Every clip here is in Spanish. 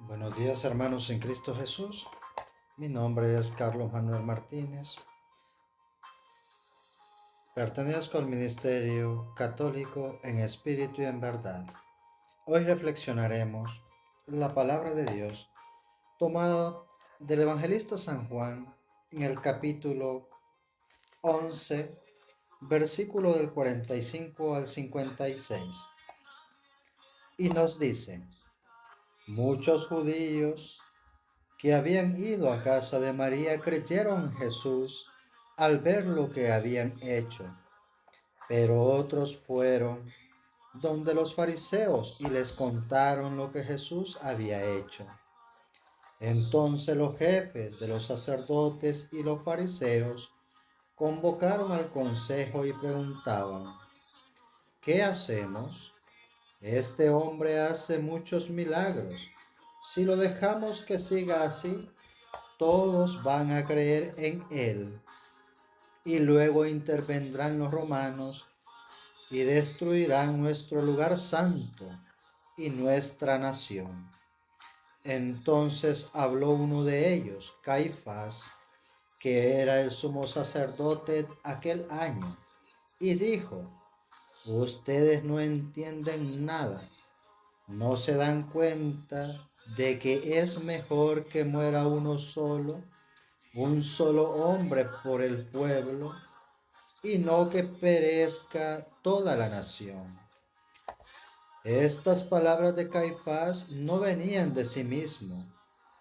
Buenos días, hermanos en Cristo Jesús. Mi nombre es Carlos Manuel Martínez. Pertenezco al Ministerio Católico en Espíritu y en Verdad. Hoy reflexionaremos la palabra de Dios tomada del Evangelista San Juan en el capítulo 11, versículo del 45 al 56. Y nos dice: muchos judíos que habían ido a casa de María creyeron en Jesús al ver lo que habían hecho, pero otros fueron donde los fariseos y les contaron lo que Jesús había hecho. Entonces los jefes de los sacerdotes y los fariseos convocaron al consejo y preguntaban: ¿qué hacemos? Este hombre hace muchos milagros. Si lo dejamos que siga así, todos van a creer en él. Y luego intervendrán los romanos y destruirán nuestro lugar santo y nuestra nación. Entonces habló uno de ellos, Caifás, que era el sumo sacerdote aquel año, y dijo: ustedes no entienden nada, no se dan cuenta de que es mejor que muera uno solo, un solo hombre por el pueblo, y no que perezca toda la nación. Estas palabras de Caifás no venían de sí mismo,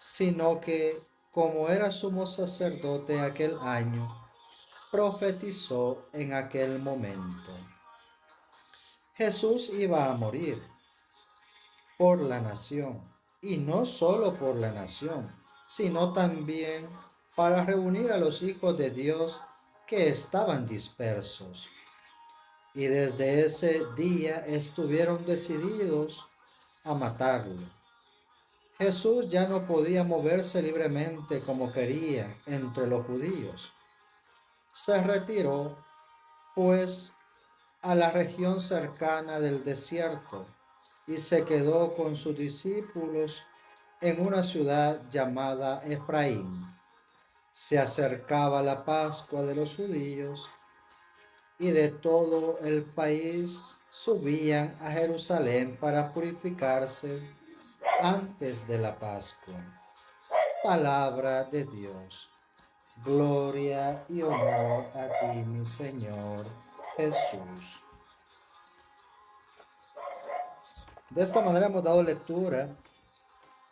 sino que, como era sumo sacerdote aquel año, profetizó en aquel momento. Jesús iba a morir por la nación, y no solo por la nación, sino también para reunir a los hijos de Dios que estaban dispersos. Y desde ese día estuvieron decididos a matarlo. Jesús ya no podía moverse libremente como quería entre los judíos. Se retiró, pues, a la región cercana del desierto y se quedó con sus discípulos en una ciudad llamada Efraín. Se acercaba la Pascua de los judíos y de todo el país subían a Jerusalén para purificarse antes de la Pascua. Palabra de Dios. Gloria y honor a ti, mi Señor Jesús. De esta manera hemos dado lectura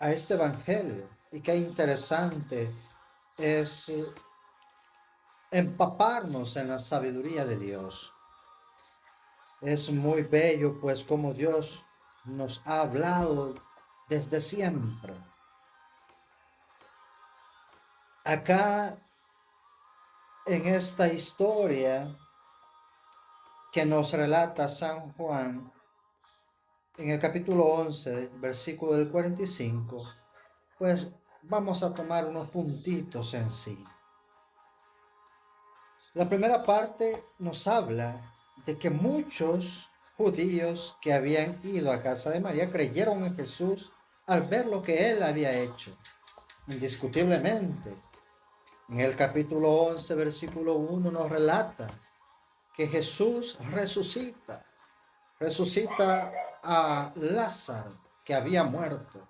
a este evangelio, y qué interesante es empaparnos en la sabiduría de Dios. Es muy bello, pues, como Dios nos ha hablado desde siempre. Acá, en esta historia que nos relata San Juan, en el capítulo 11, versículo del 45, pues vamos a tomar unos puntitos en sí. La primera parte nos habla de que muchos judíos que habían ido a casa de María creyeron en Jesús al ver lo que él había hecho. Indiscutiblemente, en el capítulo 11, versículo 1 nos relata que Jesús resucita a Lázaro, que había muerto.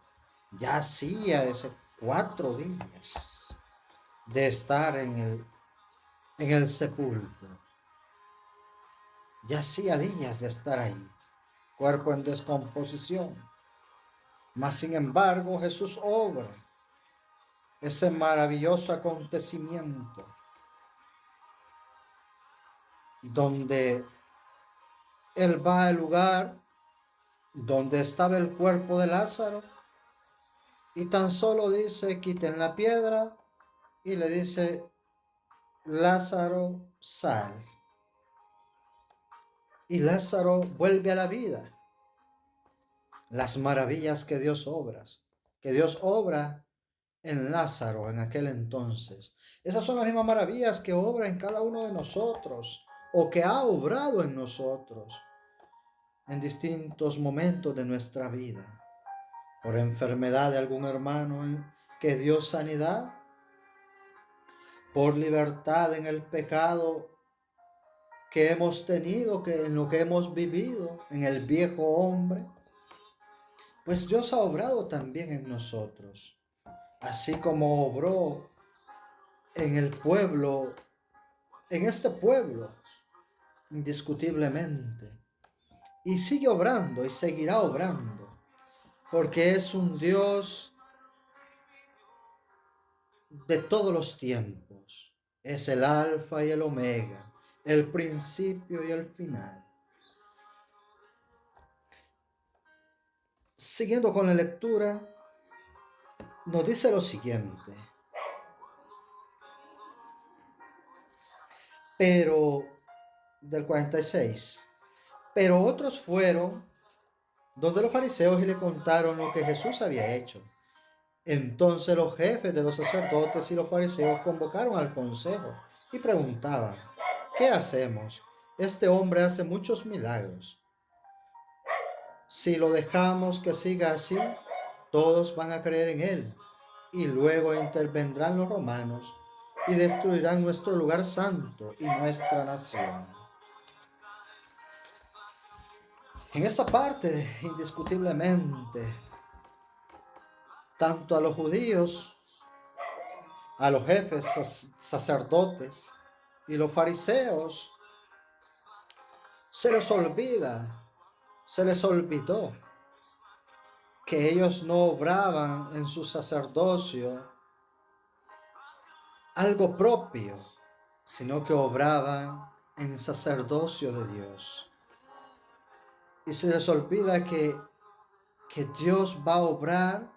Ya hacía ese 4 días de estar en el sepulcro. Ya hacía días de estar ahí, cuerpo en descomposición. Mas sin embargo, Jesús obra ese maravilloso acontecimiento donde Él va al lugar donde estaba el cuerpo de Lázaro y tan solo dice: quiten la piedra, y le dice: Lázaro, sal. Y Lázaro vuelve a la vida. Las maravillas que Dios obra en Lázaro en aquel entonces. Esas son las mismas maravillas que obra en cada uno de nosotros, o que ha obrado en nosotros en distintos momentos de nuestra vida. por enfermedad de algún hermano que dio sanidad, por libertad en el pecado que hemos tenido, que en lo que hemos vivido, en el viejo hombre, pues Dios ha obrado también en nosotros, así como obró en el pueblo, en este pueblo, indiscutiblemente, y sigue obrando y seguirá obrando, porque es un Dios de todos los tiempos, es el alfa y el omega, el principio y el final. Siguiendo con la lectura, nos dice lo siguiente: pero del 46, pero otros fueron donde los fariseos y le contaron lo que Jesús había hecho. Entonces los jefes de los sacerdotes y los fariseos convocaron al consejo y preguntaban: ¿qué hacemos? Este hombre hace muchos milagros. Si lo dejamos que siga así, todos van a creer en él, y luego intervendrán los romanos y destruirán nuestro lugar santo y nuestra nación. En esta parte, indiscutiblemente, tanto a los judíos, a los jefes sacerdotes y los fariseos, se les olvida, se les olvidó que ellos no obraban en su sacerdocio algo propio, sino que obraban en sacerdocio de Dios. Y se les olvida que Dios va a obrar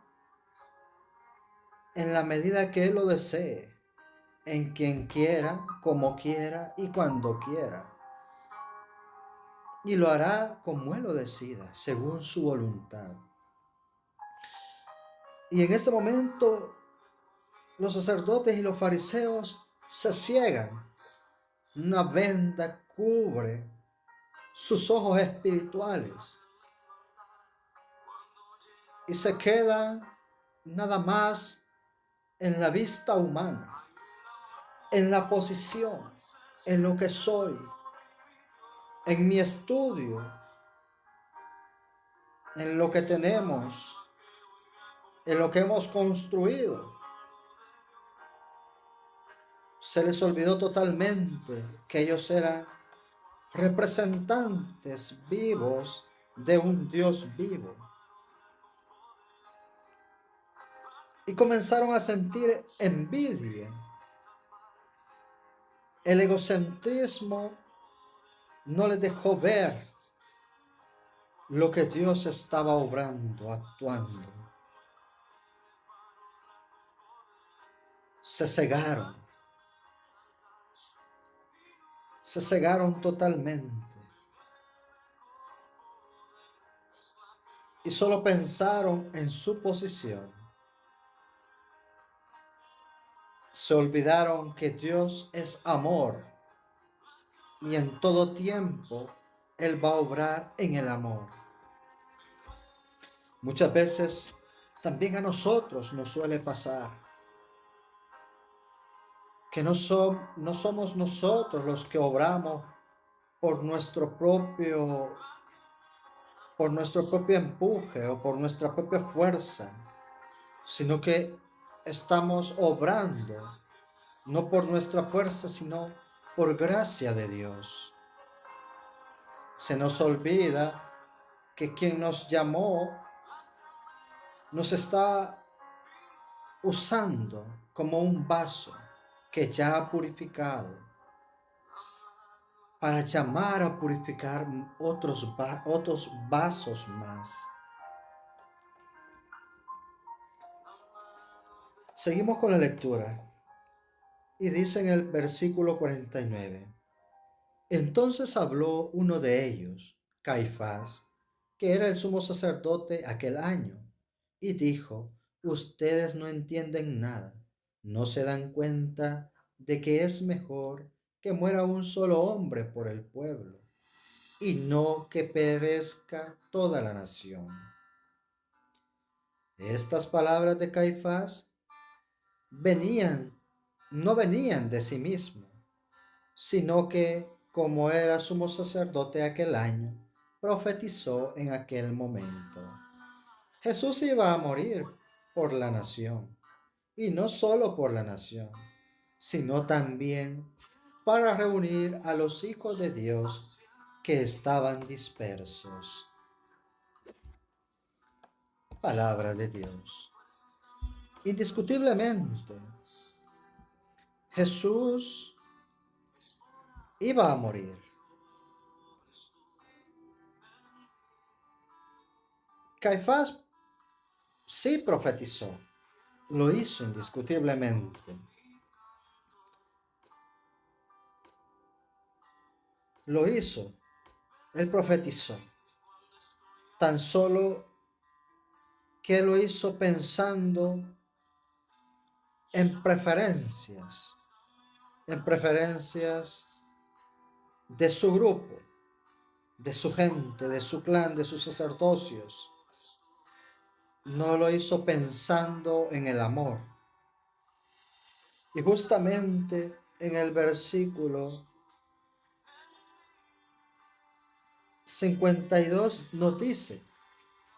en la medida que Él lo desee, en quien quiera, como quiera y cuando quiera. Y lo hará como Él lo decida, según su voluntad. Y en este momento los sacerdotes y los fariseos se ciegan. Una venda cubre sus ojos espirituales y se quedan nada más en la vista humana, en la posición, en lo que soy, en mi estudio, en lo que tenemos, en lo que hemos construido. Se les olvidó totalmente que ellos eran representantes vivos de un Dios vivo. Y comenzaron a sentir envidia. El egocentrismo no les dejó ver lo que Dios estaba obrando, actuando. Se cegaron. Se cegaron totalmente. Y solo pensaron en su posición. Se olvidaron que Dios es amor y en todo tiempo Él va a obrar en el amor. Muchas veces también a nosotros nos suele pasar que no somos nosotros los que obramos por por nuestro propio empuje o por nuestra propia fuerza, sino que estamos obrando no por nuestra fuerza, sino por gracia de Dios. Se nos olvida que quien nos llamó nos está usando como un vaso que ya ha purificado para llamar a purificar otros vasos más. Seguimos con la lectura y dice en el versículo 49: entonces habló uno de ellos, Caifás, que era el sumo sacerdote aquel año, y dijo: ustedes no entienden nada, no se dan cuenta de que es mejor que muera un solo hombre por el pueblo, y no que perezca toda la nación. Estas palabras de Caifás no venían de sí mismo, sino que, como era sumo sacerdote aquel año, profetizó en aquel momento. Jesús iba a morir por la nación, y no solo por la nación, sino también para reunir a los hijos de Dios que estaban dispersos. Palabra de Dios. Indiscutiblemente, Jesús iba a morir. Caifás sí profetizó, lo hizo indiscutiblemente. Lo hizo, él profetizó. Tan solo que lo hizo pensando en preferencias de su grupo, de su gente, de su clan, de sus sacerdocios. No lo hizo pensando en el amor. Y justamente en el versículo 52 nos dice,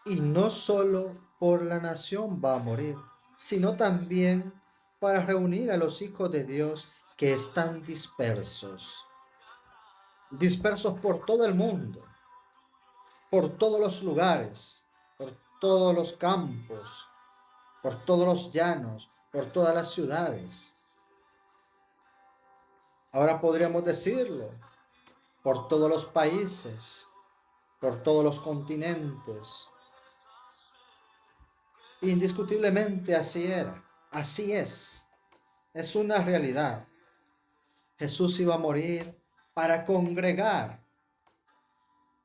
y no solo por la nación va a morir, sino también para reunir a los hijos de Dios que están dispersos por todo el mundo, por todos los lugares, por todos los campos, por todos los llanos, por todas las ciudades. Ahora podríamos decirlo, por todos los países, por todos los continentes. Indiscutiblemente así era, así es una realidad. Jesús iba a morir para congregar,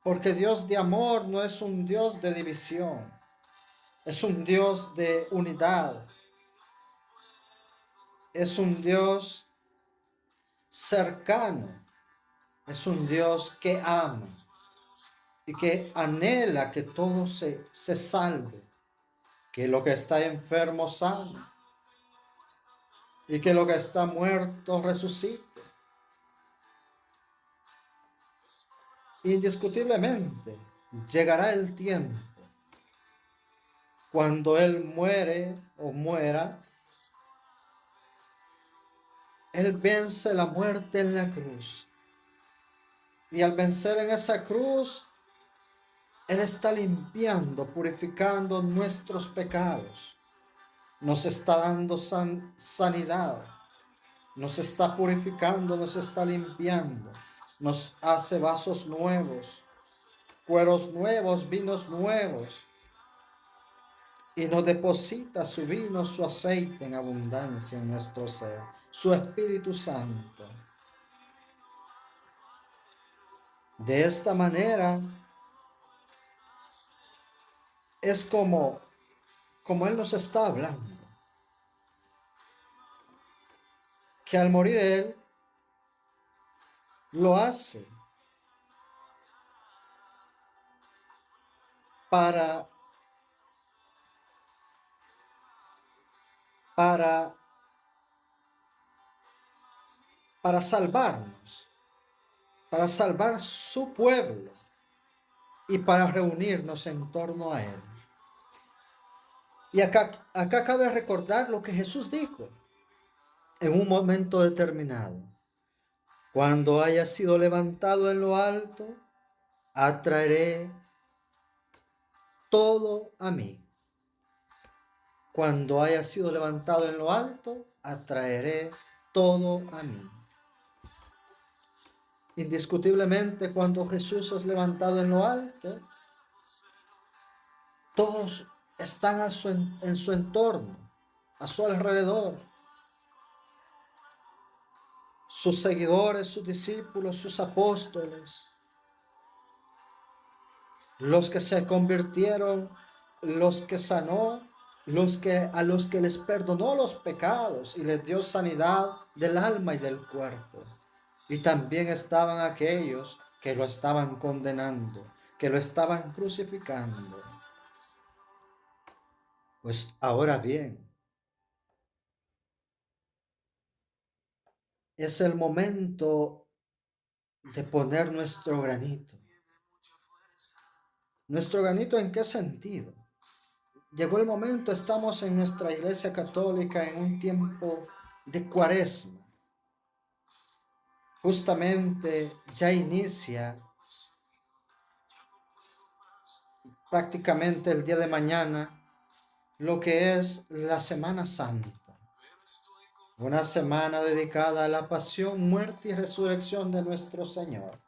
porque Dios de amor no es un Dios de división, es un Dios de unidad, es un Dios cercano, es un Dios que ama y que anhela que todo se salve, que lo que está enfermo sane y que lo que está muerto resucite. Indiscutiblemente llegará el tiempo cuando Él muere o muera. Él vence la muerte en la cruz. Y al vencer en esa cruz, Él está limpiando, purificando nuestros pecados. Nos está dando sanidad. Nos está purificando, nos está limpiando. Nos hace vasos nuevos, cueros nuevos, vinos nuevos. Y nos deposita su vino, su aceite en abundancia en nuestro ser. Su Espíritu Santo. De esta manera es como Él nos está hablando. Que al morir Él, lo hace para para para salvarnos, para salvar su pueblo y para reunirnos en torno a Él. Y acá cabe recordar lo que Jesús dijo en un momento determinado. Cuando haya sido levantado en lo alto, atraeré todo a mí. Cuando haya sido levantado en lo alto, atraeré todo a mí. Indiscutiblemente, cuando Jesús es levantado en lo alto, todos están en su entorno, a su alrededor. Sus seguidores, sus discípulos, sus apóstoles, los que se convirtieron, los que sanó, a los que les perdonó los pecados y les dio sanidad del alma y del cuerpo. Y también estaban aquellos que lo estaban condenando, que lo estaban crucificando. Pues ahora bien, es el momento de poner nuestro granito. ¿Nuestro granito en qué sentido? Llegó el momento, estamos en nuestra iglesia católica en un tiempo de cuaresma. Justamente ya inicia prácticamente el día de mañana lo que es la Semana Santa. Una semana dedicada a la pasión, muerte y resurrección de nuestro Señor.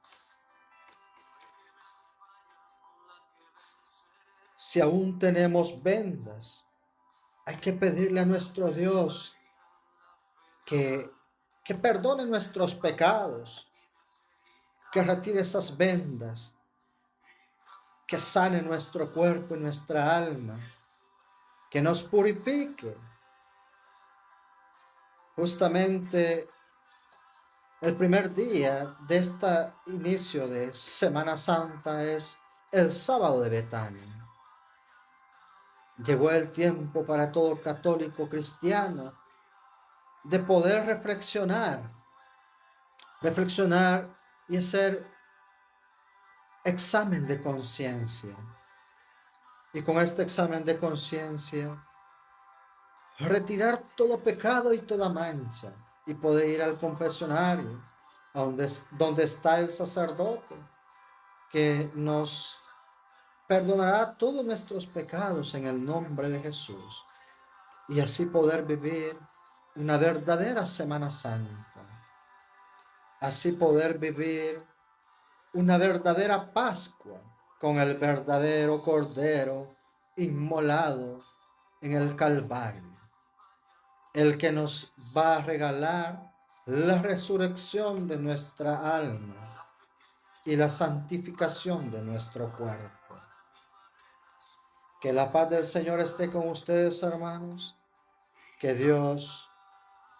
Si aún tenemos vendas, hay que pedirle a nuestro Dios que, que perdone nuestros pecados, que retire esas vendas, que sane nuestro cuerpo y nuestra alma, que nos purifique. Justamente el primer día de este inicio de Semana Santa es el sábado de Betania. Llegó el tiempo para todo católico cristiano de poder reflexionar y hacer examen de conciencia. Y con este examen de conciencia, retirar todo pecado y toda mancha y poder ir al confesionario, donde está el sacerdote que nos perdonará todos nuestros pecados en el nombre de Jesús y así poder vivir una verdadera Semana Santa, así poder vivir una verdadera Pascua con el verdadero Cordero inmolado en el Calvario, el que nos va a regalar la resurrección de nuestra alma y la santificación de nuestro cuerpo. Que la paz del Señor esté con ustedes, hermanos. Que Dios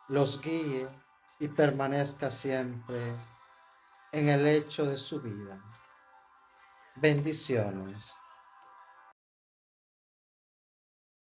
los guíe y permanezca siempre en el hecho de su vida. Bendiciones.